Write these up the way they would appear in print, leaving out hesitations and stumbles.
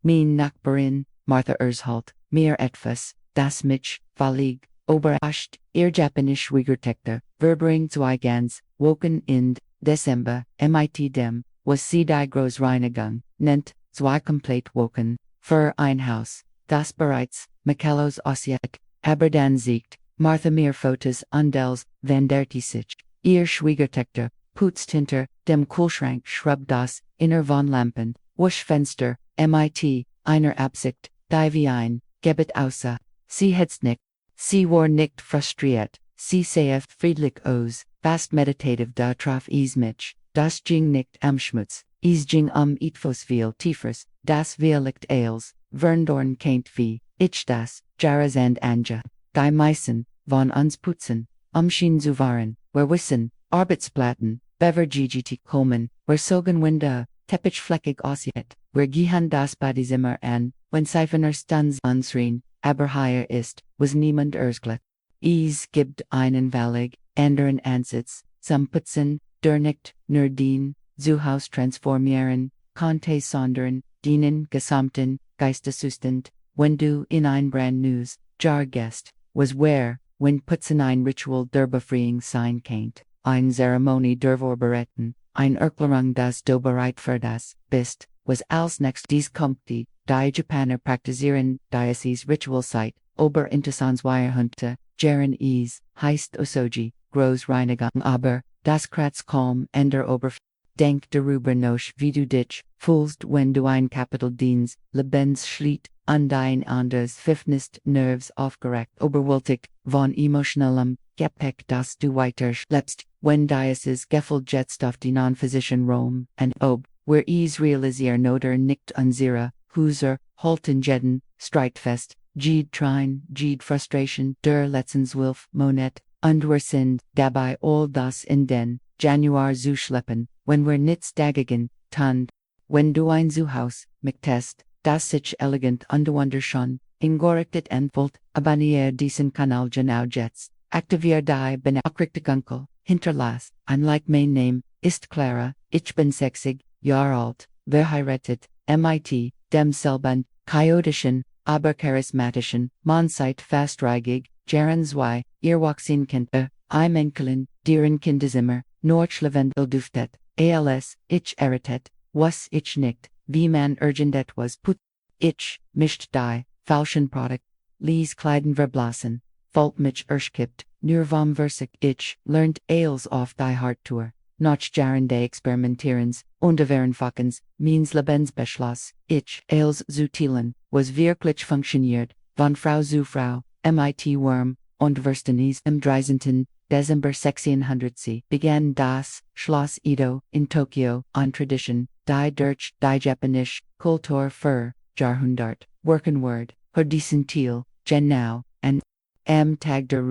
Mein Nachbarin, Martha Ershalt, mir etwas, das mich, völlig, überrascht, ihr Japanisch Schwiegertochter, verbring zwei ganz, woken in, Dezember, mit dem, was sie die Großreinigung, nennt, zwei komplett woken, für ein Haus, das bereits, Michaelos Ossiek, aber dann siegt, Martha mir Fotos Undels, Wenn sich, ihr Schwiegertochter, putzt hinter, dem Kühlschrank schrubbt das, inner von Lampen, Waschfenster, mit, einer Absicht, die wie ein, gebet außer, sie hetzt nicht, sie war nicht frustriert, sie saith friedlich aus, fast meditative da traf is mich, das ging nicht am Schmutz, is ging etwas viel tiefers, das wir licht als, Verändern kennt wie, ich das, Jahresende anja, die meisten, von uns putzen, schien zu waren, wir wissen, Arbeitsplatten, bever ggt kommen, wir sogen winde, teppichfleckig aussieht, wir gehen das Badezimmer an, wenn Seifener Stunds unsrien, aber hier ist, was niemand ersklet. Es gibt einen Völlig, anderen Ansatz, zum Putzen, der nicht, nur den, zu Haus transformieren, konnte sondern, dienen gesamten, Geisteszustand, wenn du in ein brand neues, Jahr gehst, was where, wenn Putzen ein Ritual der Befreiung sein kennt, eine Zeremonie der Vorbereitung, eine Erklärung das du bereit für das bist, was als nächstes dies kommt die Japaner praktizieren, Diocese Ritual Site, Ober Interessensweierhunte, Jaren es, heißt Osoji, Großreinigung aber, das Kratz kaum, Ender Ober. Denk darüber noch wie du dich fühlst wenn du ein Kapitel diens, Lebens schlitt, an dein anderes Fifnist Nerves aufgeregt überwältigt, von emotionalem, Gepäck das du weiter schleppst, wenn dieses Gefühl jetzt auf die non-physischen Rom, and ob, where es realisieren oder nicht unsere, Huser, halten jeden, streitfest, jede Trine, jede Frustration, der Letztenswilf, Monet, und wir sind, dabei all das in den, Januar zu schleppen, wenn wir nichts dagegen, tun, wenn du ein Zuhaus, möchtest, das sich elegant und wunderschön, ingerichtet entfällt, abonniere diesen Kanal genau jetzt, aktiviere die Benachrichtigung, hinterlass, ein Like mein Name, ist Clara, ich bin 60, Jahre alt, verheiratet, mit, demselben, chaotischen, aber charismatischen, man seid fast reigig, Jaren zwei, ihr wachsen Kinder, ein Enkelin, deren Kinderzimmer, Nordschlevend duftet, als, ich erritet, was ich nicht, wie man irgend etwas put, ich, mischt die, falschen Produkt, lies Kleiden verblassen, volt mich erschkippt, nur vom Versich ich, lernt als auf die Harttour, noch Jaren de Experimentierens, und Verenfachens, means Lebensbeschluss, ich, als zutilen, was wirklich funktioniert, von Frau zu Frau, mit Worm, und Verstenes im 13. Dezember 1600 begann das Schloss Edo in Tokio an Tradition, die durch die Japanisch Kultur für Jahrhundert, Workenword, Hodisentil, genau, and am Tag der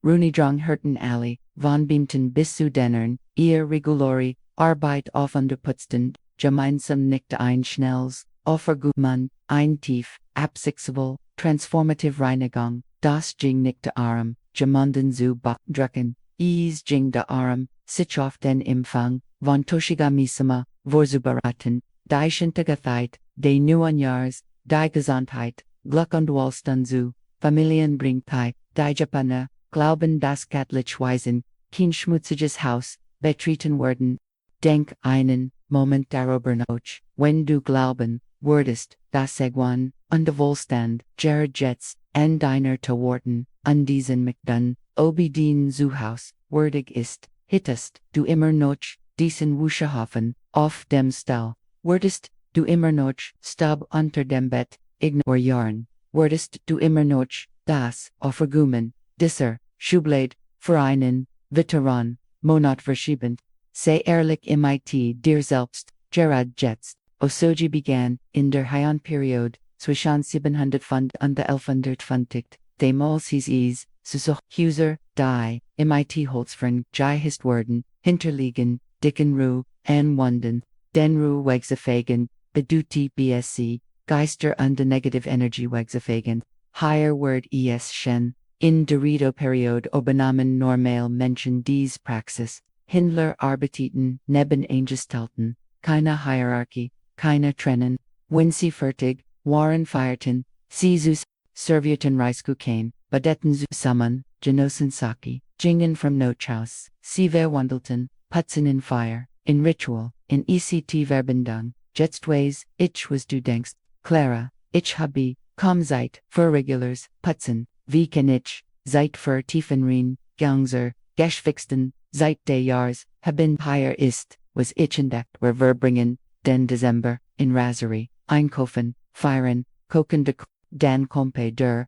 Runidrang Hirten Ali, von Beamten bis zu Dennern, ihr regulori, Arbeit aufunterputzten, gemeinsam nicht ein schnelles, Offergutmann, ein tief, absichtsvoll, transformative Reinigung, das ging nicht arm, gemunden zu Drucken, es ging de arm, sich auf den Empfang, von Toshigamisama, vorzubereiten, die Shintagatheit, de neuen Jahres, die Gesundheit, Glück und Wohlstand zu, Familienbringtheit, die Japaner, glauben das Katholich Weisen, kein schmutziges Haus, betreten werden. Denk einen Moment darüber nach, wenn du glauben würdest, das Segwan, und der Wohlstand, Jared Jets, an deiner Taworten, an diesen McDun, obedien zu Haus, würdig ist, hittest, du immer noch, diesen Wuschehofen, auf dem Stall, würdest, du immer noch, Stub unter dem Bett, ignorieren, würdest du immer noch, das, Offergumen, disser, Schublade, Vereinen, Veteran, Monat verschiebend, sei ehrlich mit dir selbst, Gerard Jetz, Osoji begann, in der Heian-Periode, zwischen 700 und 1150, demals hieß es, Susuch, Huser, die, mit Holzfring, Jai hist worden, hinterliegen, dicken Ru, an Wunden, den Ru wegzafagen, beduti BSC, Geister und de negative energy wegzafagen, higher word es shen, in der Periode obenamen normal Menschen dies Praxis, Hindler arbeiteten neben Angestalten, keine Hierarchie, keine Trennen, wenn sie fertig, Warren Feierten, Sie Zeus, Servierten Reiskukain, Badetten zu Summon, Genossen Saki, Jingen from Nochaus, Sie Verwandelten, Putzen in Fire, in Ritual, in ECT Verbindung, Jetstways, Ich was du denkst, Clara, Ich habe, komm Zeit, für Regulars, Putzen, wie kann ich, Zeit für Tiefenreinigung, Gangser, Geschwixten, Zeit des Jahres, haben higher ist, was ich entdeckt, where Verbringen, den Dezember, in Rasserie, Einkaufen, Feiern, Koken de Dan Kompe der,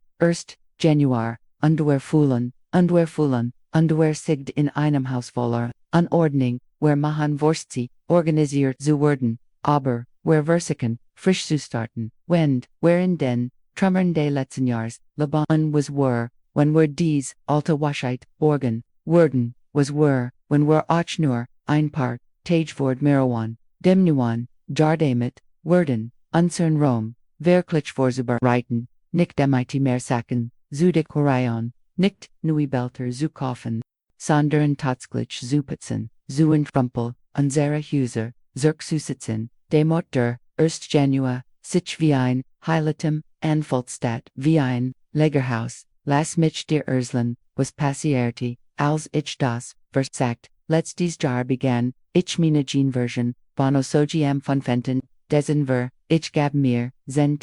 Januar, Underwear Fuhlen, Underwear sigd in einem Haus voller, Anordning, where Machen Vorstzi, organisiert zu werden, aber, where Versiken, frisch zu starten, Wend, wherein den, Trummern des letzten Jahres, Laban was were, when were dies, alte Waschheit, Organ, werden, was were, when were auch nur, ein Part, Tagevord Marawan, Demnuan, Jardamet, werden, uncern Rome, wirklich vorzubereiten, nicht mit mehr Sachen, Zudik Horion, nicht nui Belter zu kaufen, sondern tatsächlich zu putzen, zu entrumpel, unsere Häuser, zu sitzen, demot der, Januar, sich wie ein, Heiligtum, Anfaltstadt, wie ein, Lagerhaus, las mich der Erslen, was passierte, als ich das, versagt, letztes Jahr begann, ich meine Version, von Osoji von Fenton, dessen ich gab mir, gam,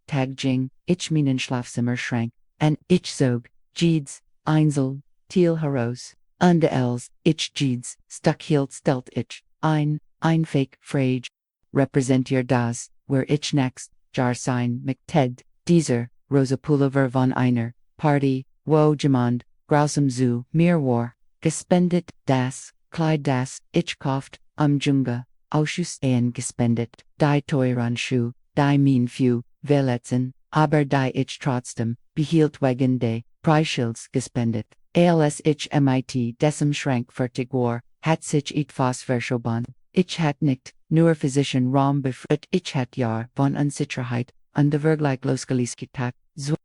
Tag Jing, ich meinen Schlafzimmer schrank, an ich zog, Jeeds, Einsel, Thiel heraus, und els, ich Jeeds, stuck hielt stelt ich, ein fake Frage, representiert das, where ich next, Jar sein, Ted, dieser, Rosa Pullover von einer, Party, wo jemand, grausam zu, mir war, gespendet, das, Kleid das, ich kauft, Junga, Ausschuss gespendet, die teuren Schuh, die mein Few, Verletzen, aber die ich trotzdem, behielt wegen de, Preisschilds gespendet, als ich mit dessen Schrank fertig war, hat sich etwas verschoben, ich hat nicht, nur physischen Raum befreit, ich hat Jahr von Unsicherheit, und der Vergleich losgelegt, so,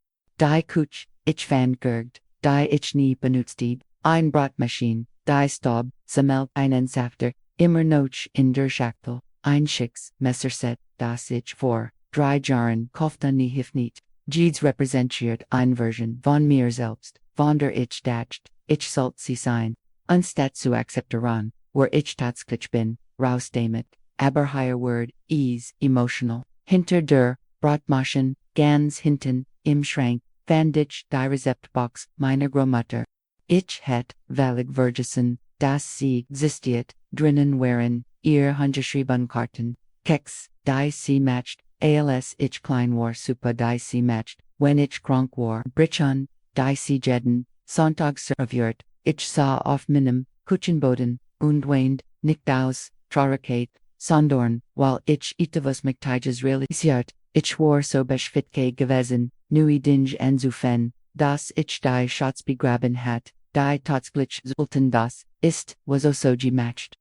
die Kutsch, ich fand gergt, die ich nie benutzte, ein Bratmaschine, die Staub, sammelt einen Safter, immer noch in der Schachtel, ein Schicks, Messerset, das ich vor, 3 Jahren kaufte nie nicht. Jeeds repräsentiert eine Version von mir selbst, von der ich dacht, ich sollte sie sein, anstatt zu akzeptieren, where ich tatsächlich bin, raus damit, aber higher word, ease, emotional, hinter der, Bratmaschine, ganz hinten, im Schrank, fand ich die Rezeptbox meiner Großmutter. Ich hätte, valid vergessen, dass sie existiert, drinnen waren, ihr handgeschrieben Karten, Keks, die sie matcht, als ich klein war super die sie matcht, wenn ich krank war, Brichon, die sie jeden, Sonntag serviert, ich sah auf meinem, Kutchenboden, und waned, nicht aus, Traurigkeit, sondern, weil ich etwas mit Tiges realisiert, ich war so beschwitzt gewesen, nui dinge anzufen, dass ich die Schatz begraben hat, die tatsächlich sollten das, ist, was Osoji matcht,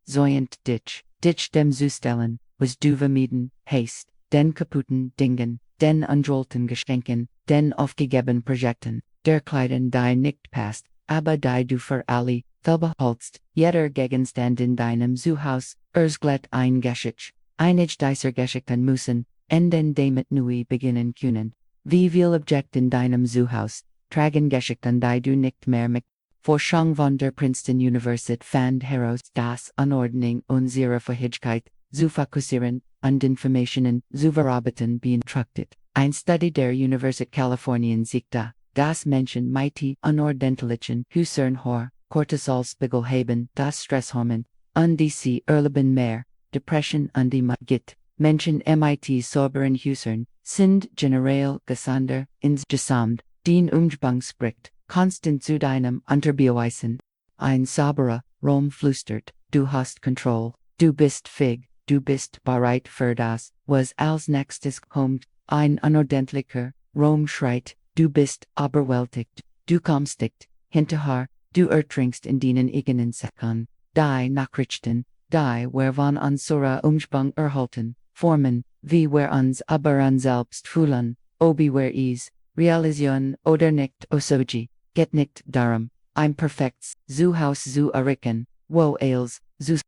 zoyent dich dem zustellen, was du vermieden, hast, den kaputten Dingen, den unjollten Geschenken, den aufgegeben Projekten, der Kleidern die nicht passt, aber die du für alle, verbehaltst, jeder Gegenstand in deinem Zuhaus, glatt ein Geschick, einig dieser Geschichten müssen, enden damit neu beginnen können. Wie viel Objekt in deinem Zuhaus, tragen Geschichten die du nicht mehr mit. Forschung von der Princeton Universität fand heraus, dass Anordnung unserer Fähigkeit, zu fokussieren, und Informationen zu verarbeiten beeinträchtigt. Ein Study der Universität Kalifornien zeigte, dass Menschen mit unordentlichen Husern hoher Cortisolspiegel haben, das Stresshormon, und diese erleben mehr, Depression und die Git. Menschen mit sauberen Husern, sind generell gesunder, insgesamt, den Umgang spricht, konstant zu deinem Unterbeweisen. Ein sauberer Rom flüstert, du hast Kontrolle, du bist fähig, du bist bereit für das, was als nächstes kommt. Ein unordentlicher Rom schreit, du bist überwältigt, du kommst nicht hinterher, du ertrinkst in deinen eigenen Säcken. Die Nachrichten, die wir von unserer Umgebung erhalten, formen, wie wir uns aber uns selbst fühlen, ob wir es realisieren oder nicht. Osoji, geht nicht darum, ein perfektes Zuhaus zu errichten, wo als zu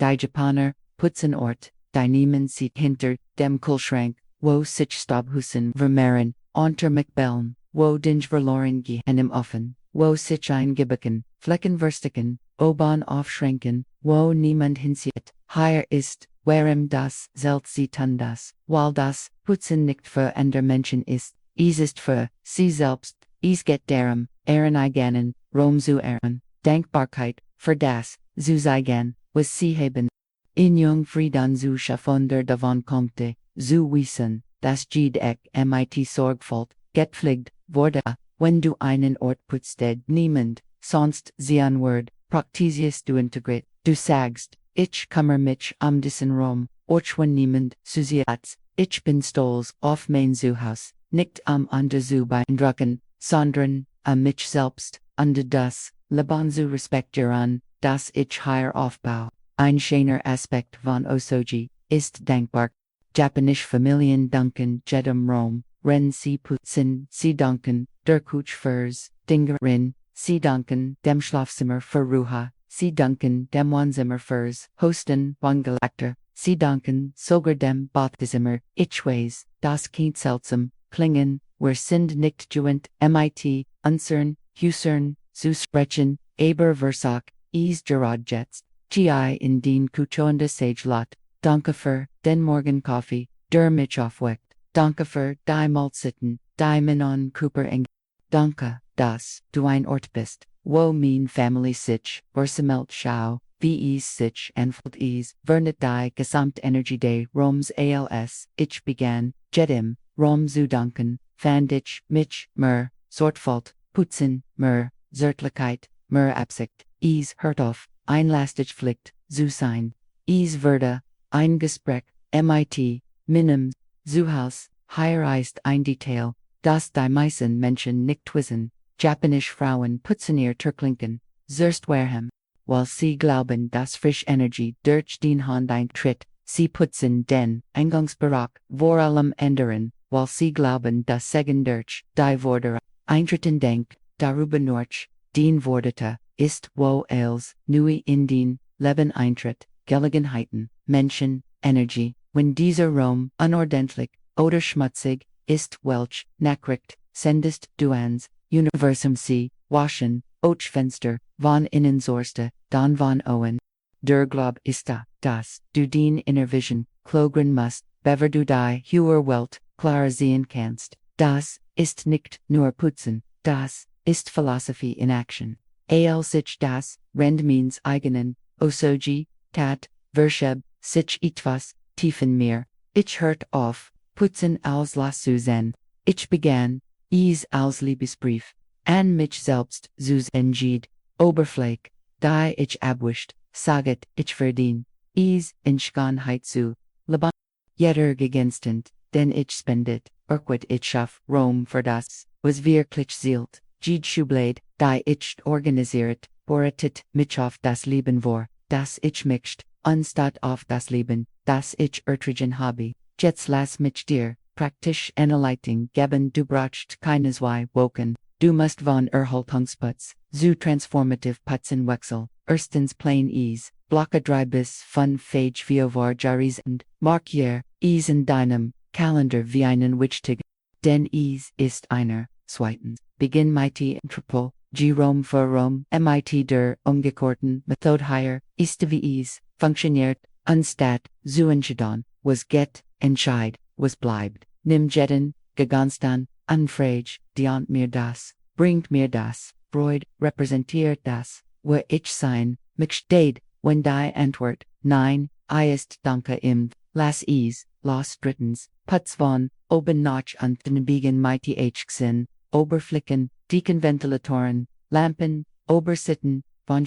die Japaner, Putzenort, die nehmen sie hinter dem Kühlschrank, wo sich Staubhusen vermehren, unter McBellen, wo Dinge verloren gehen im Offen, wo sich eingebacken, Flecken verstecken, oben aufschränken, wo niemand hinsieht, hier ist, warum das Zelt sie tun das, weil das Putzen nicht für andere Menschen ist, es ist für sie selbst, es geht darum, Eigenen, Rom zu ehren, Dankbarkeit, für das, zu zeigen, was sie haben. In jung Frieden zu schaffen der davon kommt, zu wissen, das geht mit Sorgfalt, gepflegt wurde, wenn du einen Ort putzt, niemand, sonst sie ein Wort, praktisierst du integriert, du sagst, ich kummer mich diesen Rom, wenn niemand, Susiats, ich bin stolz auf mein Zuhaus, nicht andere zu beeindrucken, sondern, mich selbst, das, Leben zu respektieren, das ich hier aufbau. Ein schöner Aspekt von Osoji, ist dankbar. Japanisch Familien danken jedem Rom, wenn sie putzen, sie danken, der Couch fürs, Dingerin, sie danken, dem Schlafzimmer für Ruhe, sie danken, dem Wohnzimmer fürs, Hosten, von Gelagter, sie danken, sogar dem Badezimmer, ich weiß, das kind seltsam, klingen, wir sind nicht gewöhnt, mit, unsern, Husern, zu sprechen, aber versach, es gerade jetzt. Gi in den kuchonde sage lot, danke für den Morgenkaffee, der mich aufweckt, danke für die Malzitten, die Minon Cooper eng. Danke, dass du ein Ort bist, wo mein Family sich, versammelt schau, wie es sich anfühlt es, vernet die Gesamtenergie des Roms als, ich begann, jedem, Rom zu danken, fand ich, mich, mer, Sorgfalt, putzen, mer, Zärtlichkeit, mer Absicht, es hört auf, einlastig Pflicht, zu sein, es würde, ein Gespräch, mit, minim, zu Haus, hier ist ein Detail, das die meisten Menschen nicht wissen, Japanisch Frauen putzen ihr Türklinken, zuerst warm, weil sie glauben, dass frische Energie durch den Hand eintritt, sie putzen den Eingangsbereich vor allem ändern, weil sie glauben, dass Segen durch die Worte eintritten denkt, darüber durch, den Worte, ist wo als, neu in den Leben eintritt, Gelegenheiten, Menschen, Energie, wenn dieser Raum unordentlich oder schmutzig ist, welch Nachricht sendest du ans Universum sie, waschen, Fenster, von innen sourste, dann von owen. Der Glaub ist da, dass du den Innervision, klogren musst, bever du die höher Welt, klar sehen kannst, das ist nicht nur putzen, das ist Philosophie in Action. Sich das, rend means eigenen, Osoji, tat, Verscheb, sich etwas, tiefen mir, ich hört auf, putzen als la Susan, ich begann, es als Liebesbrief, an mich selbst, zus entschied, Oberfläch, die ich abwischt, saget, ich verdien, es in Schönheit zu, Leben, jeder Gegenstand, den ich spendet, what ich schaff, Rom für das, was wirklich zielt, Jed Schublade, die ich organisiert, boretet mich auf das Leben vor, das ich mixt, anstatt auf das Leben, das ich ertragen habe, jetzt lass mich dir, praktisch Anleitung geben, du brauchst keineswegs woken, du musst von Erhaltungsputz, zu transformativ Putzen wechsel, erstens plain ease, blocke 3 bis 5 Fage vor Jahresende, markier, ease in deinem Kalender wie einen Wichtig, denn ease ist einer, zweitens, beginn mit Entropol, Rom für Rom, mit der umgekehrten Methode hier, ist wie es, funktioniert, anstatt, zu entscheiden, was geht, entscheid, was bleibt, nimm jeden, Gegenstand, Anfrage, dient mir das, bringt mir das, Freud, repräsentiert das, wo ich sein, mich steht, wenn die Antwort, nein, ist danke im, lass es, los drittens, Putz von, oben nach unten biegen mit Sinn, Oberflächen, Dekenventilatoren, Lampen, Obersitten, von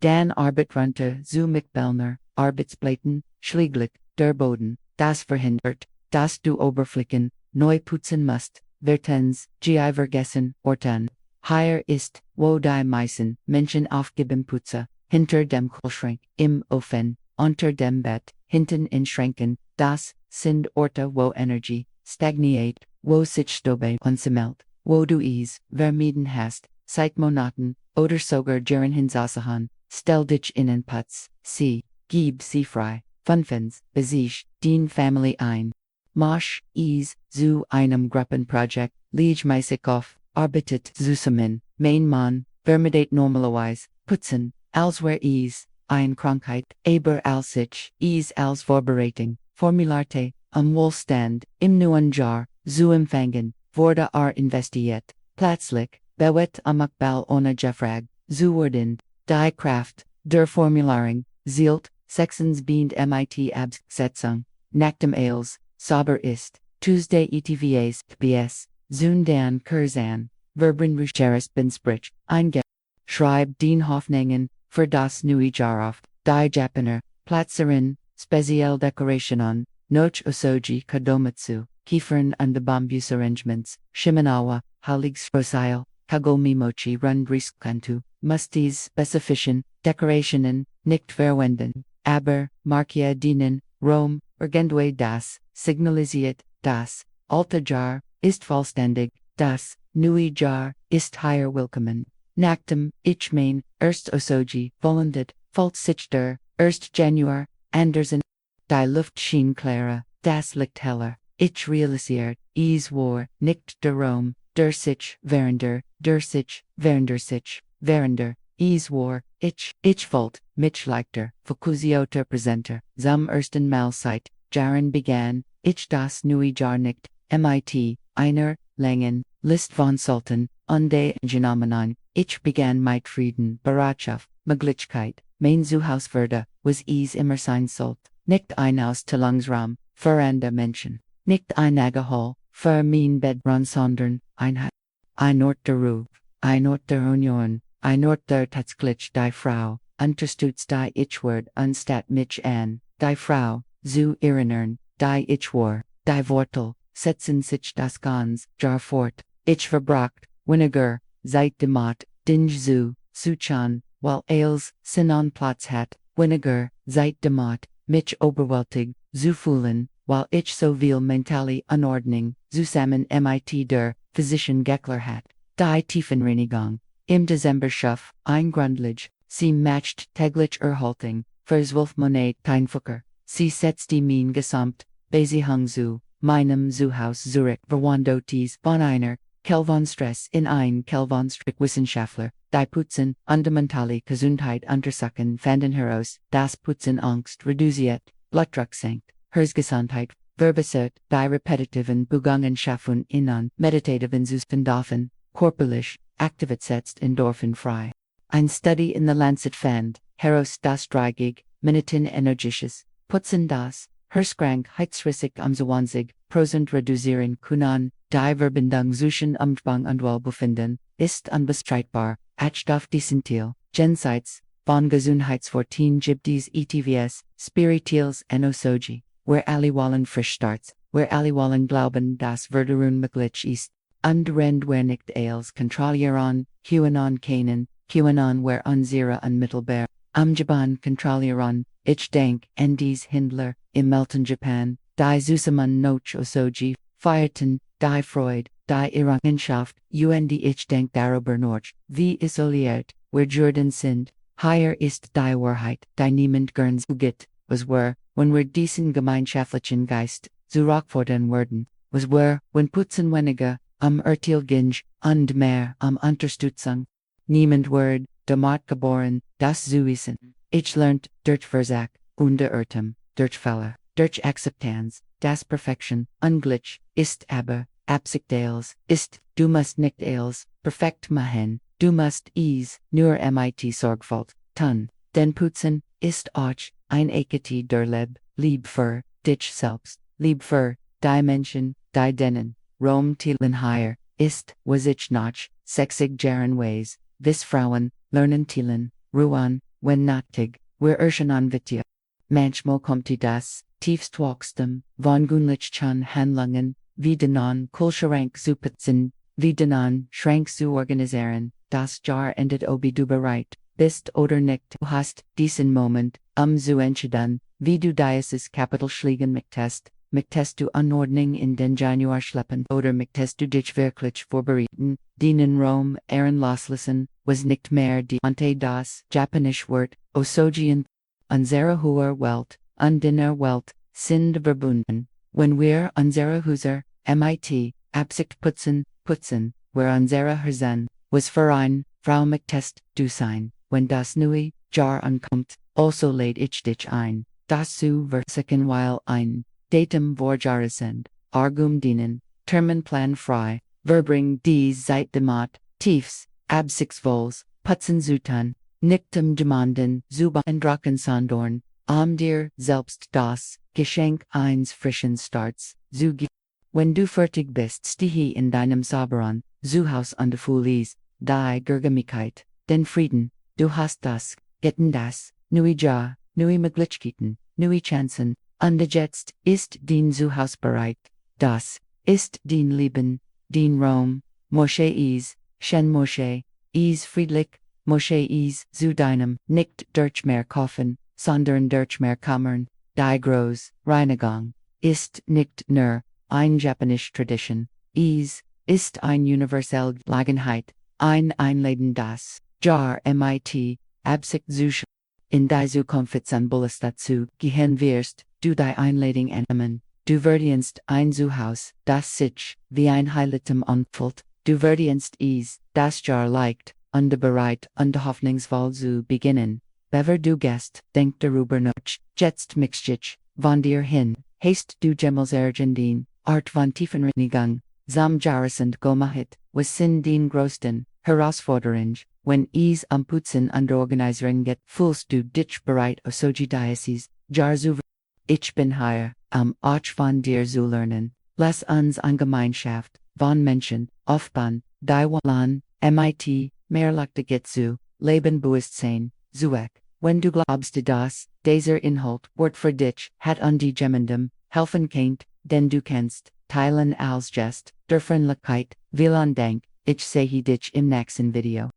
Dan Arbeit runter zu McBellner, Arbeitsblätten, Schläglich, der Boden, das verhindert, dass du Oberflächen, neu putzen musst, Vertens, vergessen, Orten. Hier ist, wo die meisten Menschen aufgeben putze, hinter dem Kühlschrank, im Ofen, unter dem Bett, hinten in Schränken, das sind Orte wo Energie, stagniert, wo sich Stobe ansammelt, wo du es vermieden hast, seit Monaten, oder sogar Jahren hinsasahan, stell dich in den Putz, gib sie frei, fünftens, besieg, den Family ein. Mosch, Ease, zu einem Gruppenprojekt, Liege meisig auf, arbeitet zusammen, mein Mann, vermidate normalerweise, putzen, als wer Ease, ein Krankheit, aber als sich, Ease als Vorbereitung, formularte, Wohlstand, im neuen Jahr, zu empfangen, wurde investiert, plötzlich, bewet Akbal ohne Gefrag, zu worden, die Kraft, der Formulierung, zielt, sechstens beend mit Absetzung, nach dem Ales, sauber ist, Tuesday ETVAs, BS, Zundan Kurzan, Verbren Rucheres Binsprich, einge, schreib den Hoffnungen, für das neue Jahr auf, die Japaner, Platzerin, speziell Dekorationen, noch Osoji Kadomatsu, Kiefern und the Bambus Arrangements, Shimenawa, Heiligsprosile, Kagomi Mochi Rundriskantu, Mustis Specifischen, Dekorationen, nicht verwenden, aber, Markia dienen, Rom, Urgendwe das, signalisiert, das, alte Jahr, ist vollständig, das, neue Jahr, ist higher willkommen. Nach dem, ich mein, erst Osoji, vollendet, falls sich der, erst Januar, Andersen, die Luft schien Clara, das Licht heller, ich realisiert, es war, nicht der Rom, der sich, Veränder, der sich, Veränder sich, Veränder, es war, ich wollt, mich leichter, Fokusioter Präsenter, zum ersten Mal seit, Jahren begann, ich das neue Jahr nicht, mit, einer, langen, List von Sultan, und Genomenon, ich begann mit Frieden, Bereitschaft, Möglichkeit, mein Zuhaus würde, was es immer sein sollt, nicht ein Ausstellungsraum, für andere Menschen, nicht ein Agehol, für mein Bedron sondern, ein Ort der Ruhe, ein Ort der Union, ein Ort der Tatsächlich die Frau, unterstützt die Ich-Word anstatt mich an, die Frau, zu erinnern, die Ich war, die Wortel, setzen sich das ganz, Jahr fort, ich verbracht, weniger, seit dem Mott, den zu, Suchan, weil als, Sinon Platz hat, weniger, seit dem Mott, mich oberwältig, zu fühlen, weil ich so viel mentale Anordnung, zusammen mit der, Physician Geckler hat, die Tiefenreinigung, im Dezember schaff, ein Grundlich, sie matcht täglich Erhaltung, für 12 Monat kein Fucker, sie setzt die Mien gesamt, Beziehung zu, meinem Zuhaus Zurich verwandotis von einer, Kelvonstress in ein Kelvonstrick Wissenschaftler, die Putzen, fundamentale Gesundheit untersuchen fanden heraus, das Putzen Angst reduziert, Blutdruck senkt, Herzgesundheit, verbessert, die repetitiven Bewegungen schaffen innen, meditativen Suspendaffen, körperlich, aktivit setzt Endorphin frei. Ein Study in the Lancet fand, heraus das dreigig, Minuten energetisches, Putzen das, Herzkrankheitsrisik 20% reduzieren können, die Verbindung zwischen Umspang und Wohlbefinden, ist unbestreitbar, Atstoff Decentil, Jenseits, von Gesundheitsvortein gibt es ETVs, Spirituelles und Osoji, where alle wollen frisch starts, where alle wollen glauben das Verderun möglich ist, und rend wer nicht als kontrollieren, QAnon kennen, QAnon where unsere unmittelbar, Japan kontrollieren, ich denk, en dies Hindler, im Melton Japan, die Zusammen noch Osoji, feierten, die Freude, die Errungenschaft, ich denk darüber noch, wie isoliert, wir Jordan sind, higher ist die Wahrheit, die niemand gern zugibt, was wir, wenn wir diesen gemeinschaftlichen Geist, zu Rockforten werden, was wir, wenn Putzen weniger, Urteil ginge, und mehr, Unterstützung. Niemand wird, damit geboren, das zu wissen. Ich lernt, durch Versach, unter Irrtum, durch Fehler, durch Akzeptanz, das Perfektion, unglitch, ist aber, Absichtales, ist, du musst nicht als, perfekt machen, du musst es, nur mit Sorgfalt, tun, denn Putzen, ist auch, ein Ekati der Lieb für, dich selbst, lieb für, die Menschen, die denen, Rom Thielen higher, ist, was ich noch, sexig Jaren ways, vis Frauen, lernen Thielen, Ruan, wenn nötig, wir erscheinen Vitya. Manchmal kommt das, tiefstwachstem, von gunlichen Handlungen, wie denan Kulschrank zu putzen, wie denan Schrank zu organisieren, das Jahr endet ob du bereit, bist oder nicht, du hast, diesen Moment, zu entscheiden, wie du dieses Kapitel schlägen möchtest du Anordnung in den Januar schleppen oder möchtest du dich wirklich vorbereiten, dienen Rom, loslassen, was nicht mehr die ante das Japanisch Wort, Osoji unsere hoher Welt, und inner Welt, sind verbunden, Wenn wir unsere Häuser, mit, Absicht putzen, wir unsere Herzen, was verein, Frau möchtest du sein, wenn das neue Jahr ankommt, also lade ich dich ein, das zu versuchen weil ein Datum vor Jahresende, dienen, Terminplan frei, verbring die Zeit demot, tiefs, absichtsvolls, putzen zutan, nichtem demanden, zuba und Drachensandorn, dir selbst das Geschenk eines frischen Starts, wenn du fertig bist stehe in deinem sauberen Zuhaus und fühlis die Gergamigkeit, den Frieden, du hast das, getten das, neue Jahr, neue Möglichkeiten, neue Chancen, und jetzt ist dein Zuhaus bereit, das ist dein Leben, dein Raum, Moshe Shen Moshe, friedlich, Moshe zu deinem, nicht durch mehr kaufen, sondern durch mehr kammern, die groß, Reinigung, ist nicht nur ein japanische Tradition, ist ein universelle Gelegenheit, ein Einladen das Jahr mit, Absicht zu in die Zukunft Symbolis dazu gehen wirst, du die Einladung annehmen, du wirst ein Zuhaus, das sich wie ein Heiligtum anfühlt, du wirst das Jahr leicht, und bereit und hoffnungsvoll zu beginnen. Bever du gest, denk darüber nach, jetzt möchtest, von dir hin, hast du jemals Argendien, Art von Tiefenreinigung, zum Jahresende gemacht, was sind den größten Herausforderungen, wenn am Putzen und Organisierung geht, fühlst du dich bereit Osoji-Diocese, Jahr zu ich bin hier, auch von dir zu lernen, lass uns an Gemeinschaft, von Menschen, aufbauen, die wollen, mit, mehr leichter geht zu, Leben Bewusstsein, zuek, wenn du glaubst dass, dieser Inhalt, Wort für dich, hat und die jemandem, helfen kennt, denn du kennst, teilen als Gest, der Freundlichkeit, vielen Dank, ich sehe dich im nächsten Video.